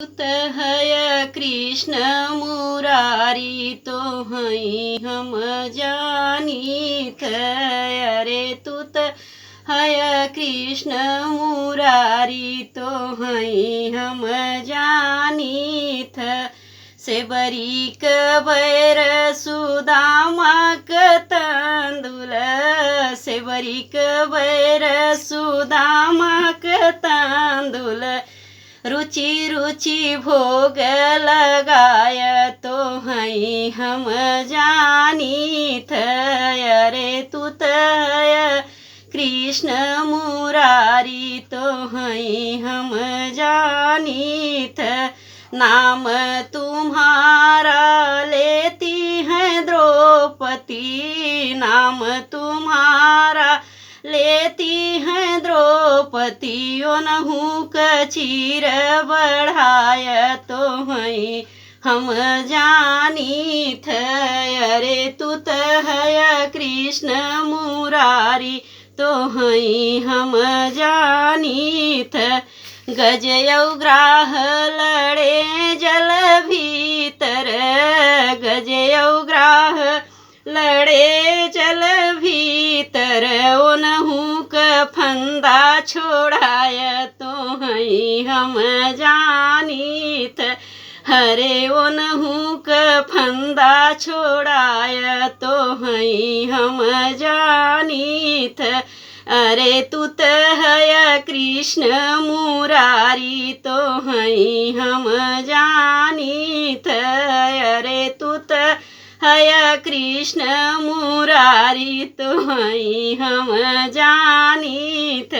तुत हय कृष्ण मुरारी तो हई हम जानीत। अरे तुत हय कृष्ण मुरारी तो हई हम जानीत। सेबरीक बैर सुदामाक तांदूल, सेबरीक बैर सुदामाक तांदूल, रुचि रुचि भोग लगाय तो हई हम जानीत। अरे तुत हय कृष्ण मुरारी तो हई हम जानीत। नाम तुम्हारा लेती हैं द्रौपदी, नाम तुम्हारा लेती हैं द्रौपदी। ओ नहु कचीर बढ़ाय तो हई हम जानीत। अरे तुत हय कृष्ण मुरारी तो हई हम जानीत। गजयौग्राह लड़े जल भीतर, गजयौग्राह लड़े जल भीतर। ओनहु क फंदा छोड़ाय तो हई हम जानीत। हरे ओनहु क फंदा छोड़ाय तो हई हम जानीत। अरे तुत हय कृष्ण मुरारी तो हई हम जानीत। अरे तुत हय कृष्ण मुरारी तो हई हम जानीत।